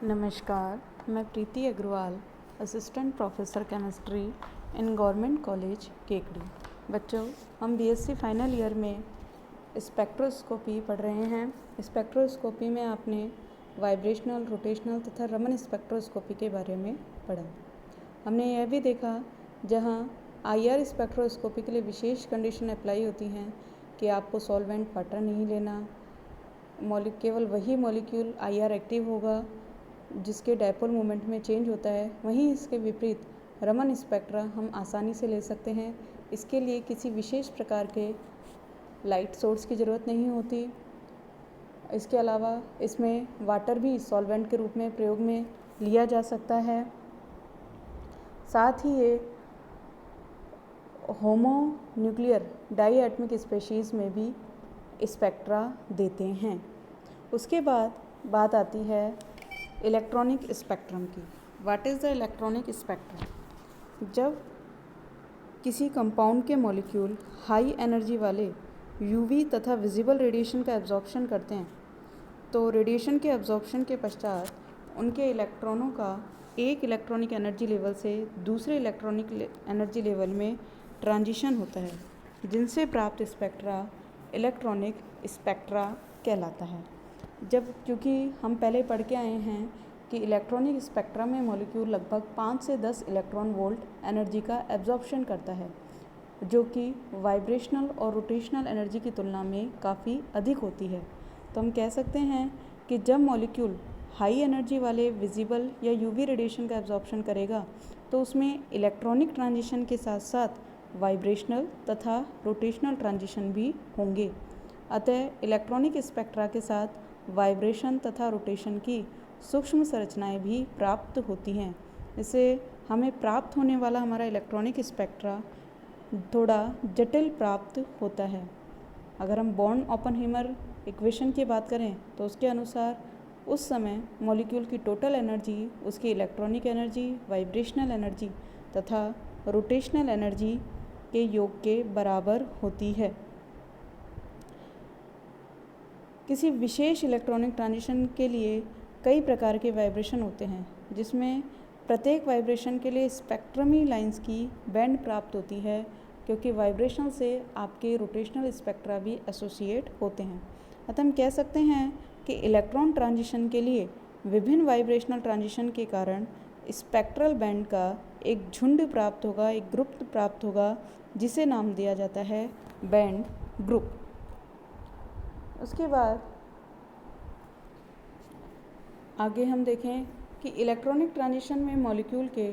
नमस्कार, मैं Preeti Agarwal, assistant professor chemistry in government college Kekri. बच्चों, हम बीएससी फाइनल ईयर में स्पेक्ट्रोस्कोपी पढ़ रहे हैं। स्पेक्ट्रोस्कोपी में आपने वाइब्रेशनल, रोटेशनल तथा रमन स्पेक्ट्रोस्कोपी के बारे में पढ़ा। हमने यह भी देखा जहाँ आईआर स्पेक्ट्रोस्कोपी के लिए विशेष कंडीशन अप्लाई होती हैं कि आपको सॉल्वेंट वाटर नहीं लेना, केवल वही मॉलिक्यूल आईआर एक्टिव होगा जिसके डायपोल मोमेंट में चेंज होता है। वहीं इसके विपरीत रमन स्पेक्ट्रा हम आसानी से ले सकते हैं। इसके लिए किसी विशेष प्रकार के लाइट सोर्स की ज़रूरत नहीं होती। इसके अलावा इसमें वाटर भी सॉल्वेंट के रूप में प्रयोग में लिया जा सकता है। साथ ही ये होमोन्यूक्लियर डाईएटमिक स्पेशीज़ में भी स्पेक्ट्रा देते हैं। उसके बाद बात आती है इलेक्ट्रॉनिक स्पेक्ट्रम की। What is the electronic spectrum? जब किसी कंपाउंड के मॉलिक्यूल हाई एनर्जी वाले यूवी तथा विजिबल रेडिएशन का एब्जॉर्प्शन करते हैं तो रेडिएशन के एब्जॉर्प्शन के पश्चात उनके इलेक्ट्रॉनों का एक इलेक्ट्रॉनिक एनर्जी लेवल से दूसरे इलेक्ट्रॉनिक एनर्जी लेवल में ट्रांजिशन होता है, जिनसे प्राप्त स्पेक्ट्रा इलेक्ट्रॉनिक स्पेक्ट्रा कहलाता है। जब क्योंकि हम पहले पढ़ के आए हैं कि इलेक्ट्रॉनिक स्पेक्ट्रम में मॉलिक्यूल लगभग 5 से 10 इलेक्ट्रॉन वोल्ट एनर्जी का एब्जॉर्प्शन करता है, जो कि वाइब्रेशनल और रोटेशनल एनर्जी की तुलना में काफ़ी अधिक होती है। तो हम कह सकते हैं कि जब मॉलिक्यूल हाई एनर्जी वाले विजिबल या यूवी रेडिएशन का एब्जॉर्प्शन करेगा तो उसमें इलेक्ट्रॉनिक ट्रांजिशन के साथ साथ वाइब्रेशनल तथा रोटेशनल ट्रांजिशन भी होंगे। अतः इलेक्ट्रॉनिक स्पेक्ट्रा के साथ वाइब्रेशन तथा रोटेशन की सूक्ष्म संरचनाएं भी प्राप्त होती हैं। इससे हमें प्राप्त होने वाला हमारा इलेक्ट्रॉनिक स्पेक्ट्रा थोड़ा जटिल प्राप्त होता है। अगर हम बॉर्न ओपेनहाइमर इक्वेशन की बात करें तो उसके अनुसार उस समय मॉलिक्यूल की टोटल एनर्जी उसकी इलेक्ट्रॉनिक एनर्जी, वाइब्रेशनल एनर्जी तथा रोटेशनल एनर्जी के योग के बराबर होती है। किसी विशेष इलेक्ट्रॉनिक ट्रांजिशन के लिए कई प्रकार के वाइब्रेशन होते हैं, जिसमें प्रत्येक वाइब्रेशन के लिए स्पेक्ट्रमी लाइंस की बैंड प्राप्त होती है, क्योंकि वाइब्रेशन से आपके रोटेशनल स्पेक्ट्रा भी एसोसिएट होते हैं। अतः हम कह सकते हैं कि इलेक्ट्रॉन ट्रांजिशन के लिए विभिन्न वाइब्रेशनल ट्रांजिशन के कारण स्पेक्ट्रल बैंड का एक झुंड प्राप्त होगा, एक ग्रुप प्राप्त होगा, जिसे नाम दिया जाता है बैंड ग्रुप। उसके बाद आगे हम देखें कि इलेक्ट्रॉनिक ट्रांजिशन में मॉलिक्यूल के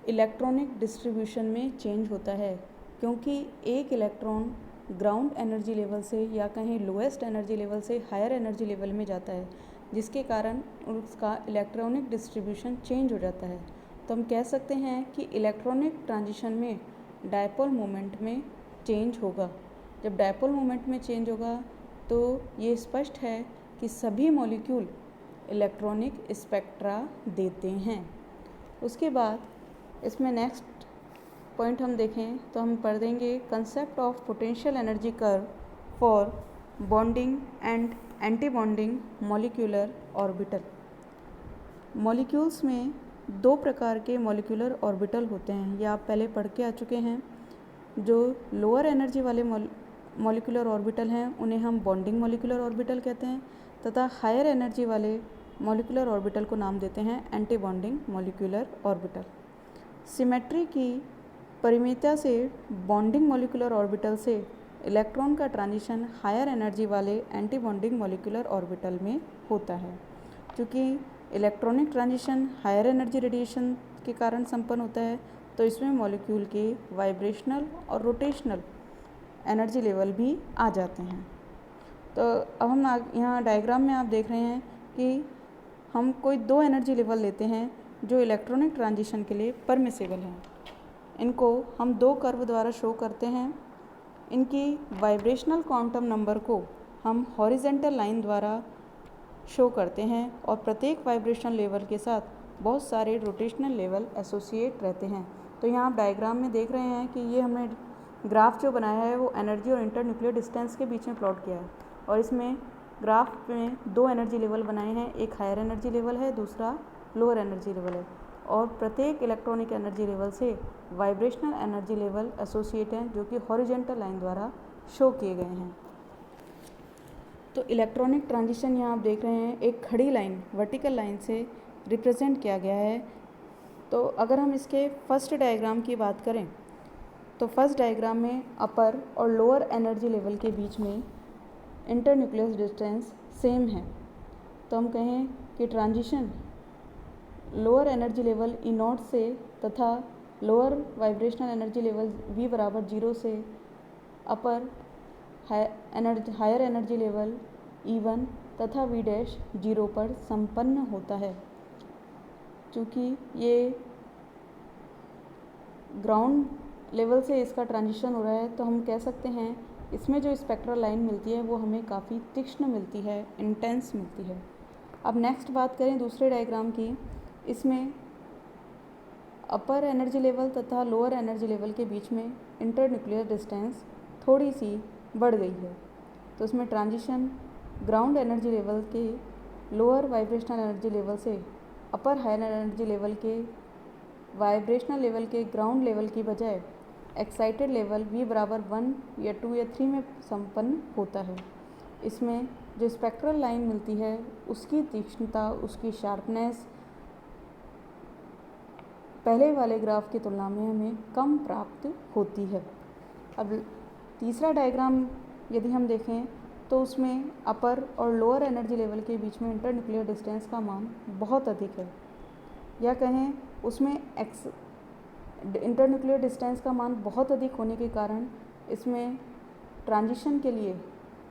इलेक्ट्रॉनिक डिस्ट्रीब्यूशन में चेंज होता है, क्योंकि एक इलेक्ट्रॉन ग्राउंड एनर्जी लेवल से या कहीं लोएस्ट एनर्जी लेवल से हायर एनर्जी लेवल में जाता है, जिसके कारण उसका इलेक्ट्रॉनिक डिस्ट्रीब्यूशन चेंज हो जाता है। तो हम कह सकते हैं कि इलेक्ट्रॉनिक ट्रांजिशन में डायपोल मोमेंट में चेंज होगा। जब डायपोल मोमेंट में चेंज होगा तो ये स्पष्ट है कि सभी मॉलिक्यूल इलेक्ट्रॉनिक स्पेक्ट्रा देते हैं। उसके बाद इसमें नेक्स्ट पॉइंट हम देखें तो हम पढ़ देंगे concept of potential energy curve for bonding and anti bonding molecular orbital. Molecules में दो प्रकार के मॉलिक्यूलर ऑर्बिटल होते हैं, ये आप पहले पढ़ के आ चुके हैं। जो लोअर एनर्जी वाले मॉलिक्यूलर ऑर्बिटल हैं उन्हें हम बॉन्डिंग मॉलिक्यूलर ऑर्बिटल कहते हैं, तथा हायर एनर्जी वाले मॉलिक्यूलर ऑर्बिटल को नाम देते हैं anti bonding molecular orbital. Symmetry की परिमितता से बॉन्डिंग मॉलिक्यूलर ऑर्बिटल से इलेक्ट्रॉन का ट्रांजिशन हायर एनर्जी वाले एंटी बॉन्डिंग मॉलिक्यूलर ऑर्बिटल में होता है। क्योंकि electronic transition higher energy radiation के कारण संपन्न होता है, तो इसमें मॉलिक्यूल के वाइब्रेशनल और रोटेशनल एनर्जी लेवल भी आ जाते हैं। तो अब हम यहाँ डायग्राम में आप देख रहे हैं कि हम कोई दो एनर्जी लेवल लेते हैं जो इलेक्ट्रॉनिक ट्रांजिशन के लिए परमिसिबल हैं। इनको हम दो कर्व द्वारा शो करते हैं। इनकी वाइब्रेशनल क्वांटम नंबर को हम हॉरिजेंटल लाइन द्वारा शो करते हैं और प्रत्येक वाइब्रेशनल लेवल के साथ बहुत सारे रोटेशनल लेवल एसोसिएट रहते हैं। तो यहाँ आप डायग्राम में देख रहे हैं कि ये हमने ग्राफ जो बनाया है वो एनर्जी और इंटर न्यूक्लियर डिस्टेंस के बीच में प्लॉट किया है, और इसमें ग्राफ में दो एनर्जी लेवल बनाए हैं, एक हायर एनर्जी लेवल है, दूसरा लोअर एनर्जी लेवल है, और प्रत्येक इलेक्ट्रॉनिक एनर्जी लेवल से वाइब्रेशनल एनर्जी लेवल एसोसिएट हैं जो कि हॉरिजॉन्टल लाइन द्वारा शो किए गए हैं। तो इलेक्ट्रॉनिक ट्रांजिशन यहाँ आप देख रहे हैं एक खड़ी लाइन वर्टिकल लाइन से रिप्रेजेंट किया गया है। तो अगर हम इसके फर्स्ट डायग्राम की बात करें तो फर्स्ट डायग्राम में अपर और लोअर एनर्जी लेवल के बीच में इंटरन्यूक्लियस डिस्टेंस सेम है। तो हम कहें कि transition lower energy level E0 से तथा lower vibrational energy level V बराबर 0 से अपर हायर एनर्जी लेवल E1 तथा V डैश 0 पर संपन्न होता है। चूँकि ये ग्राउंड लेवल से इसका ट्रांजिशन हो रहा है तो हम कह सकते हैं इसमें जो स्पेक्ट्रल लाइन मिलती है वो हमें काफ़ी तीक्ष्ण मिलती है, इंटेंस मिलती है। अब नेक्स्ट बात करें दूसरे डायग्राम की। इसमें अपर एनर्जी लेवल तथा लोअर एनर्जी लेवल के बीच में इंटरन्यूक्लियर डिस्टेंस थोड़ी सी बढ़ गई है। तो इसमें ट्रांजिशन ग्राउंड एनर्जी लेवल के लोअर वाइब्रेशनल एनर्जी लेवल से अपर हायर एनर्जी लेवल के वाइब्रेशनल लेवल के ग्राउंड लेवल की बजाय एक्साइटेड लेवल V बराबर 1 या 2 या 3 में संपन्न होता है। इसमें जो स्पेक्ट्रल लाइन मिलती है उसकी तीक्ष्णता, उसकी शार्पनेस पहले वाले ग्राफ की तुलना में हमें कम प्राप्त होती है। अब तीसरा डायग्राम यदि हम देखें तो उसमें अपर और लोअर एनर्जी लेवल के बीच में इंटरन्यूक्लियर डिस्टेंस का मान बहुत अधिक है, या कहें उसमें इंटरन्यूक्लियर डिस्टेंस का मान बहुत अधिक होने के कारण इसमें ट्रांजिशन के लिए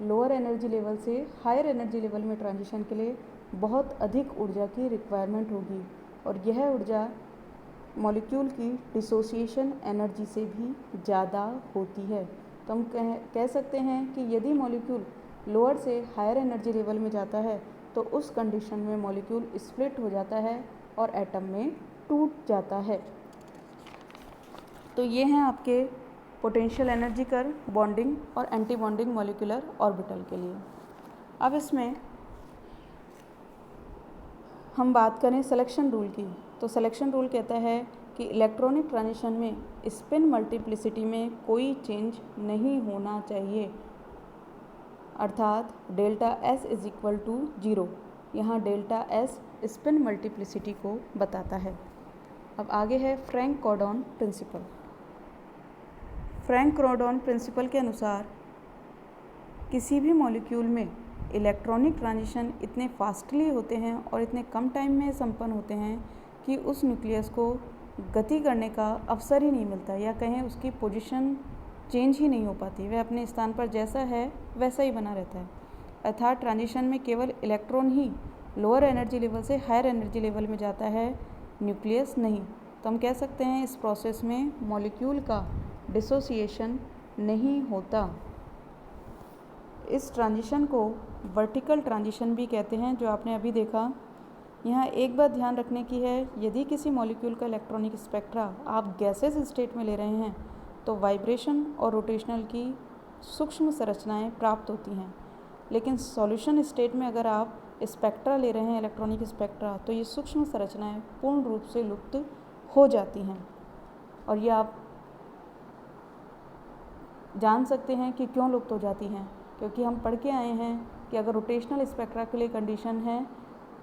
लोअर एनर्जी लेवल से हायर एनर्जी लेवल में ट्रांजिशन के लिए बहुत अधिक ऊर्जा की रिक्वायरमेंट होगी, और यह ऊर्जा मॉलिक्यूल की डिसोसिएशन एनर्जी से भी ज़्यादा होती है। तो हम कह सकते हैं कि यदि मॉलिक्यूल लोअर से हायर एनर्जी लेवल में जाता है तो उस कंडीशन में मॉलिक्यूल स्प्लिट हो जाता है और एटम में टूट जाता है। तो ये हैं आपके पोटेंशियल एनर्जी कर्व बॉन्डिंग और एंटी बॉन्डिंग मॉलिक्यूलर ऑर्बिटल के लिए। अब इसमें हम बात करें सिलेक्शन रूल की, तो सिलेक्शन रूल कहता है कि इलेक्ट्रॉनिक ट्रांजिशन में स्पिन मल्टीप्लिसिटी में कोई चेंज नहीं होना चाहिए, अर्थात delta S is equal to 0। यहाँ डेल्टा S स्पिन मल्टीप्लिसिटी को बताता है। अब आगे है फ्रैंक कॉर्डॉन प्रिंसिपल। फ्रैंक कॉर्डॉन प्रिंसिपल के अनुसार किसी भी मॉलिक्यूल में इलेक्ट्रॉनिक ट्रांजिशन इतने फास्टली होते हैं और इतने कम टाइम में संपन्न होते हैं कि उस न्यूक्लियस को गति करने का अवसर ही नहीं मिलता, या कहें उसकी पोजीशन चेंज ही नहीं हो पाती, वह अपने स्थान पर जैसा है वैसा ही बना रहता है। अर्थात ट्रांजिशन में केवल इलेक्ट्रॉन ही लोअर एनर्जी लेवल से हायर एनर्जी लेवल में जाता है, न्यूक्लियस नहीं। तो हम कह सकते हैं इस प्रोसेस में मॉलिक्यूल का डिसोसिएशन नहीं होता। इस ट्रांजिशन को वर्टिकल ट्रांजिशन भी कहते हैं, जो आपने अभी देखा। यहाँ एक बात ध्यान रखने की है, यदि किसी मॉलिक्यूल का इलेक्ट्रॉनिक स्पेक्ट्रा आप गैसेस स्टेट में ले रहे हैं तो वाइब्रेशन और रोटेशनल की सूक्ष्म संरचनाएं प्राप्त होती हैं, लेकिन सॉल्यूशन स्टेट में अगर आप स्पेक्ट्रा ले रहे हैं इलेक्ट्रॉनिक स्पेक्ट्रा तो ये सूक्ष्म संरचनाएं पूर्ण रूप से लुप्त हो जाती हैं। और ये आप जान सकते हैं कि क्यों लुप्त हो जाती हैं, क्योंकि हम पढ़ के आए हैं कि अगर रोटेशनल स्पेक्ट्रा के लिए कंडीशन है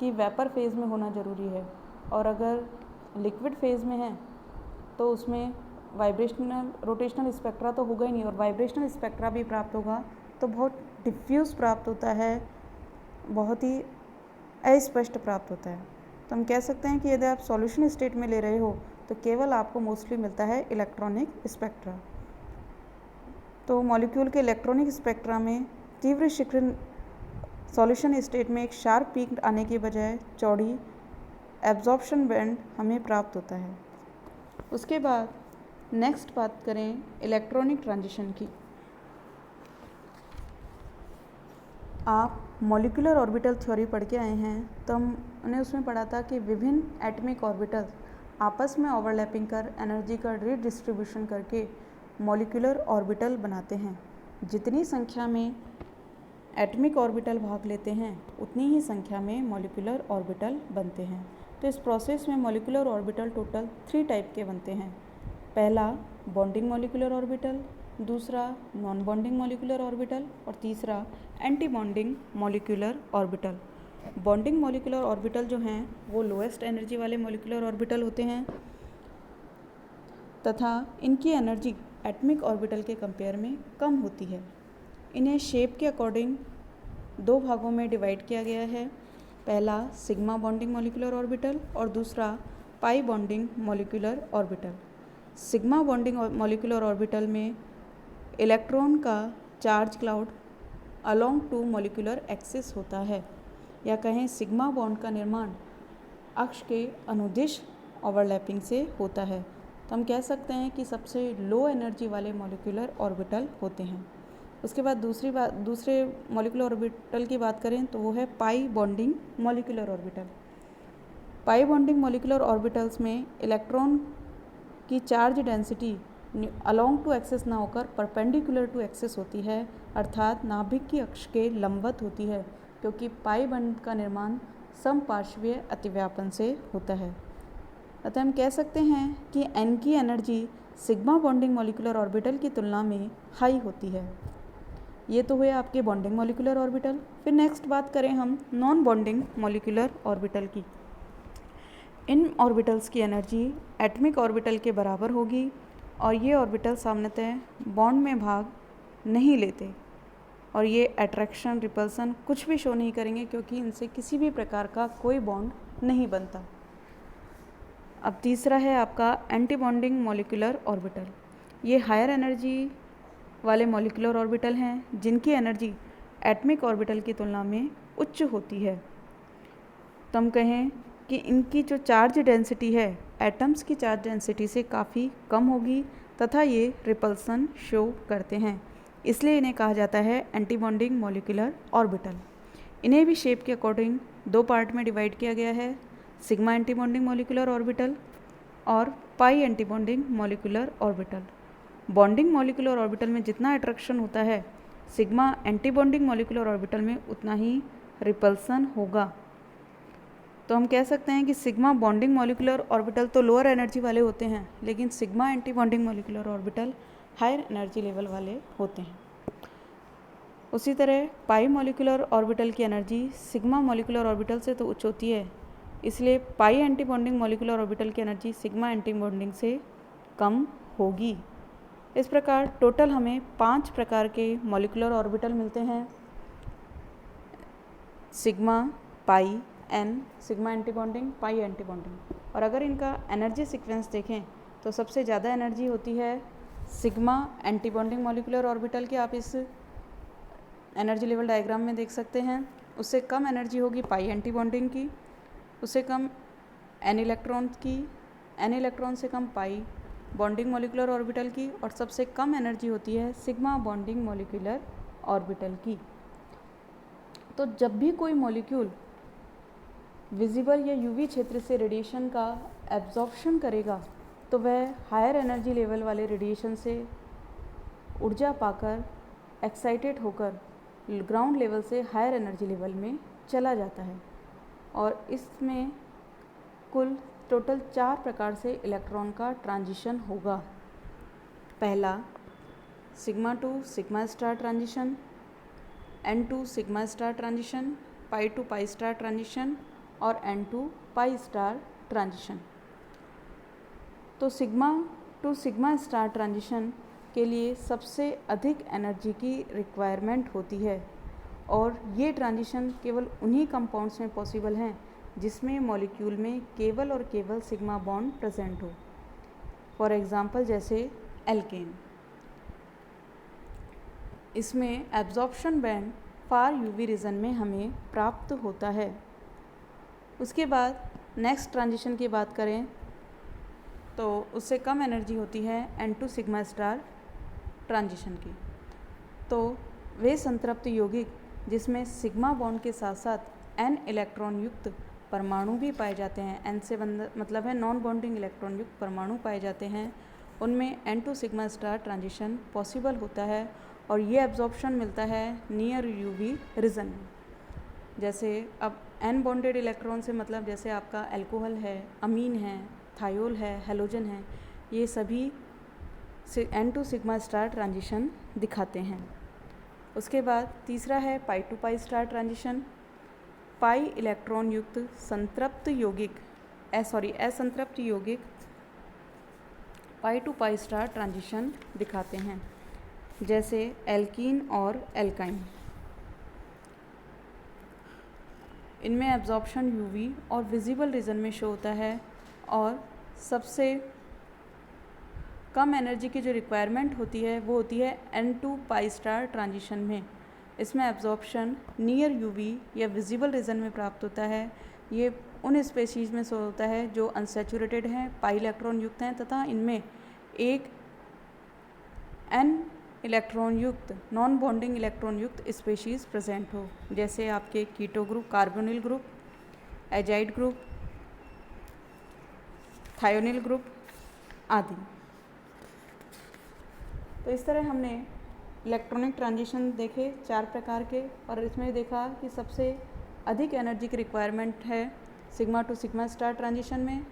कि वेपर फेज़ में होना ज़रूरी है, और अगर लिक्विड फेज़ में है तो उसमें वाइब्रेशनल रोटेशनल स्पेक्ट्रा तो होगा ही नहीं, और वाइब्रेशनल स्पेक्ट्रा भी प्राप्त होगा तो बहुत डिफ्यूज़ प्राप्त होता है, बहुत ही अस्पष्ट प्राप्त होता है। तो हम कह सकते हैं कि यदि आप सॉल्यूशन स्टेट में ले रहे हो तो केवल आपको मोस्टली मिलता है इलेक्ट्रॉनिक स्पेक्ट्रा। तो मॉलिक्यूल के इलेक्ट्रॉनिक स्पेक्ट्रा में तीव्र शिखर सॉल्यूशन स्टेट में एक शार्प पीक आने के बजाय चौड़ी एब्जॉर्प्शन बैंड हमें प्राप्त होता है। उसके बाद नेक्स्ट बात करें इलेक्ट्रॉनिक ट्रांजिशन की। आप मॉलिक्यूलर ऑर्बिटल थ्योरी पढ़ के आए हैं, तो हमने उसमें पढ़ा था कि विभिन्न एटमिक ऑर्बिटल्स आपस में ओवरलैपिंग कर एनर्जी का एटमिक ऑर्बिटल भाग लेते हैं उतनी ही संख्या में मॉलिक्यूलर ऑर्बिटल बनते हैं। तो इस प्रोसेस में मॉलिक्यूलर ऑर्बिटल टोटल 3 टाइप के बनते हैं। पहला बॉन्डिंग मॉलिक्यूलर ऑर्बिटल, दूसरा नॉन बॉन्डिंग मॉलिक्यूलर ऑर्बिटल और तीसरा anti bonding molecular orbital. Bonding molecular orbital जो हैं वो लोएस्ट एनर्जी वाले मॉलिक्यूलर ऑर्बिटल होते हैं तथा इनकी एनर्जी एटमिक ऑर्बिटल के कंपेयर में कम होती है। इन्हें शेप के अकॉर्डिंग 2 भागों में डिवाइड किया गया है। पहला सिग्मा बॉन्डिंग मॉलिक्यूलर ऑर्बिटल और दूसरा pi bonding molecular orbital. Sigma bonding molecular orbital में इलेक्ट्रॉन का charge cloud along to molecular axis होता है, या कहें सिग्मा बॉन्ड का निर्माण अक्ष के अनुदिश ओवरलैपिंग से होता है। तो हम कह सकते हैं कि सबसे लो एनर्जी वाले मॉलिक्यूलर ऑर्बिटल होते हैं। उसके बाद दूसरे मॉलिक्यूलर ऑर्बिटल की बात करें तो वो है pi bonding molecular orbital. Pi bonding molecular orbitals में इलेक्ट्रॉन की charge density along to axis ना होकर परपेंडिकुलर टू एक्सिस होती है, अर्थात नाभिक की अक्ष के लंबवत होती है, क्योंकि पाई बॉन्ड का निर्माण समपार्श्वीय अतिव्यापन से होता है। अतः हम कह सकते हैं कि एन की energy sigma bonding molecular orbital की तुलना में हाई होती है। ये तो हुए आपके बॉन्डिंग मॉलिक्यूलर ऑर्बिटल। फिर नेक्स्ट बात करें हम नॉन बॉन्डिंग मॉलिक्यूलर ऑर्बिटल की। इन ऑर्बिटल्स की एनर्जी एटमिक ऑर्बिटल के बराबर होगी और ये ऑर्बिटल सामान्यतः बॉन्ड में भाग नहीं लेते और ये अट्रैक्शन रिपल्सन कुछ भी शो नहीं करेंगे, क्योंकि इनसे किसी भी प्रकार का कोई बॉन्ड नहीं बनता। अब तीसरा है आपका एंटी बॉन्डिंग मॉलिक्यूलर ऑर्बिटल। ये हायर एनर्जी वाले मॉलिक्यूलर ऑर्बिटल हैं जिनकी एनर्जी एटमिक ऑर्बिटल की तुलना में उच्च होती है। तो हम कहें कि इनकी जो चार्ज डेंसिटी है एटम्स की चार्ज डेंसिटी से काफ़ी कम होगी तथा ये रिपल्सन शो करते हैं, इसलिए इन्हें कहा जाता है एंटी बॉन्डिंग मॉलिक्यूलर ऑर्बिटल। इन्हें भी शेप के अकॉर्डिंग 2 पार्ट में डिवाइड किया गया है, sigma anti bonding molecular orbital और pi anti bonding molecular orbital. Bonding molecular orbital में जितना अट्रैक्शन होता है sigma anti bonding molecular orbital में उतना ही रिपल्सन होगा। तो हम कह सकते हैं कि सिग्मा बॉन्डिंग मॉलिक्यूलर ऑर्बिटल तो लोअर एनर्जी वाले होते हैं, लेकिन sigma anti bonding molecular orbital higher energy level वाले होते हैं। उसी तरह पाई मॉलिक्यूलर ऑर्बिटल की एनर्जी सिग्मा मॉलिक्यूलर ऑर्बिटल से तो उच्च होती है, इसलिए pi anti bonding molecular orbital की एनर्जी सिग्मा एंटी बॉन्डिंग से कम होगी। इस प्रकार टोटल हमें 5 प्रकार के मॉलिक्यूलर ऑर्बिटल मिलते हैं। सिग्मा, पाई, एन, सिग्मा एंटी बॉन्डिंग, पाई एंटी बॉन्डिंग। और अगर इनका एनर्जी सीक्वेंस देखें तो सबसे ज़्यादा एनर्जी होती है sigma anti bonding molecular orbital की, आप इस एनर्जी लेवल डायग्राम में देख सकते हैं। उससे कम एनर्जी होगी पाई एंटी बॉन्डिंग की, उससे कम एन इलेक्ट्रॉन की, एन इलेक्ट्रॉन से कम पाई बॉन्डिंग मॉलिक्यूलर ऑर्बिटल की, और सबसे कम एनर्जी होती है सिग्मा बॉन्डिंग मॉलिक्यूलर ऑर्बिटल की। तो जब भी कोई मॉलिक्यूल विजिबल या यूवी क्षेत्र से रेडिएशन का एब्जॉर्प्शन करेगा तो वह हायर एनर्जी लेवल वाले रेडिएशन से ऊर्जा पाकर एक्साइटेड होकर ग्राउंड लेवल से हायर एनर्जी लेवल में चला जाता है। और इसमें कुल टोटल 4 प्रकार से इलेक्ट्रॉन का ट्रांजिशन होगा। पहला sigma to sigma star transition, n to sigma star transition, pi to pi star transition और n to pi star transition. तो sigma to sigma star transition के लिए सबसे अधिक एनर्जी की रिक्वायरमेंट होती है और ये ट्रांजिशन केवल उन्हीं कंपाउंड्स में पॉसिबल हैं जिसमें मॉलिक्यूल में केवल और केवल सिग्मा बॉन्ड प्रेजेंट हो। फॉर एग्जांपल जैसे एल्केन, इसमें एब्जॉर्प्शन बैंड फार यूवी रीजन में हमें प्राप्त होता है। उसके बाद नेक्स्ट ट्रांजिशन की बात करें तो उससे कम एनर्जी होती है n to sigma star transition की। तो वे संतृप्त यौगिक जिसमें सिग्मा बॉन्ड के साथ साथ एन इलेक्ट्रॉन युक्त परमाणु भी पाए जाते हैं, एन से मतलब है नॉन बॉन्डिंग इलेक्ट्रॉन युक्त परमाणु पाए जाते हैं, उनमें n to sigma star transition possible होता है और ये एब्जॉर्प्शन मिलता है नियर यूवी रीजन में। जैसे अब एन बॉन्डेड इलेक्ट्रॉन से मतलब जैसे आपका अल्कोहल है, अमीन है, थायोल है, हेलोजन है, ये सभी N2 सिग्मा स्टार ट्रांजिशन दिखाते हैं। उसके बाद तीसरा है pi to pi star transition. Pi electron युक्त संतृप्त यौगिक असंतृप्त यौगिक pi to pi star transition दिखाते हैं, जैसे एल्कीन और एल्काइन। इनमें एब्जॉर्प्शन यूवी और विजिबल रीजन में शो होता है और सबसे कम एनर्जी की जो रिक्वायरमेंट होती है वो होती है N2 पाई स्टार ट्रांजिशन में। इसमें एब्जॉर्प्शन नियर यूवी या विजिबल रीजन में प्राप्त होता है। ये उन स्पेशीज़ में शो होता है जो अनसैचुरेटेड हैं, पाई इलेक्ट्रॉन युक्त हैं तथा इनमें एक N इलेक्ट्रॉन युक्त नॉन बॉन्डिंग इलेक्ट्रॉन युक्त स्पेशीज़ प्रेजेंट हो, जैसे आपके keto group, carbonyl group, azide group, thionyl group आदि। तो इस तरह हमने इलेक्ट्रॉनिक ट्रांजिशन देखे 4 प्रकार के, और इसमें देखा कि सबसे अधिक एनर्जी की रिक्वायरमेंट है sigma to sigma star transition में,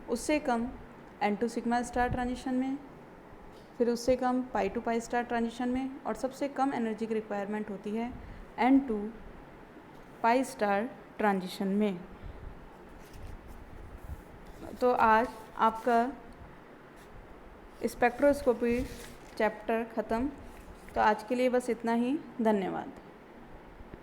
उससे कम N2 सिग्मा स्टार ट्रांजिशन में, फिर उससे कम पाई टू पाई स्टार ट्रांजिशन में, और सबसे कम एनर्जी की रिक्वायरमेंट होती है N2 पाई स्टार ट्रांजिशन में। तो आज आपका स्पेक्ट्रोस्कोपी चैप्टर ख़त्म। तो आज के लिए बस इतना ही। धन्यवाद।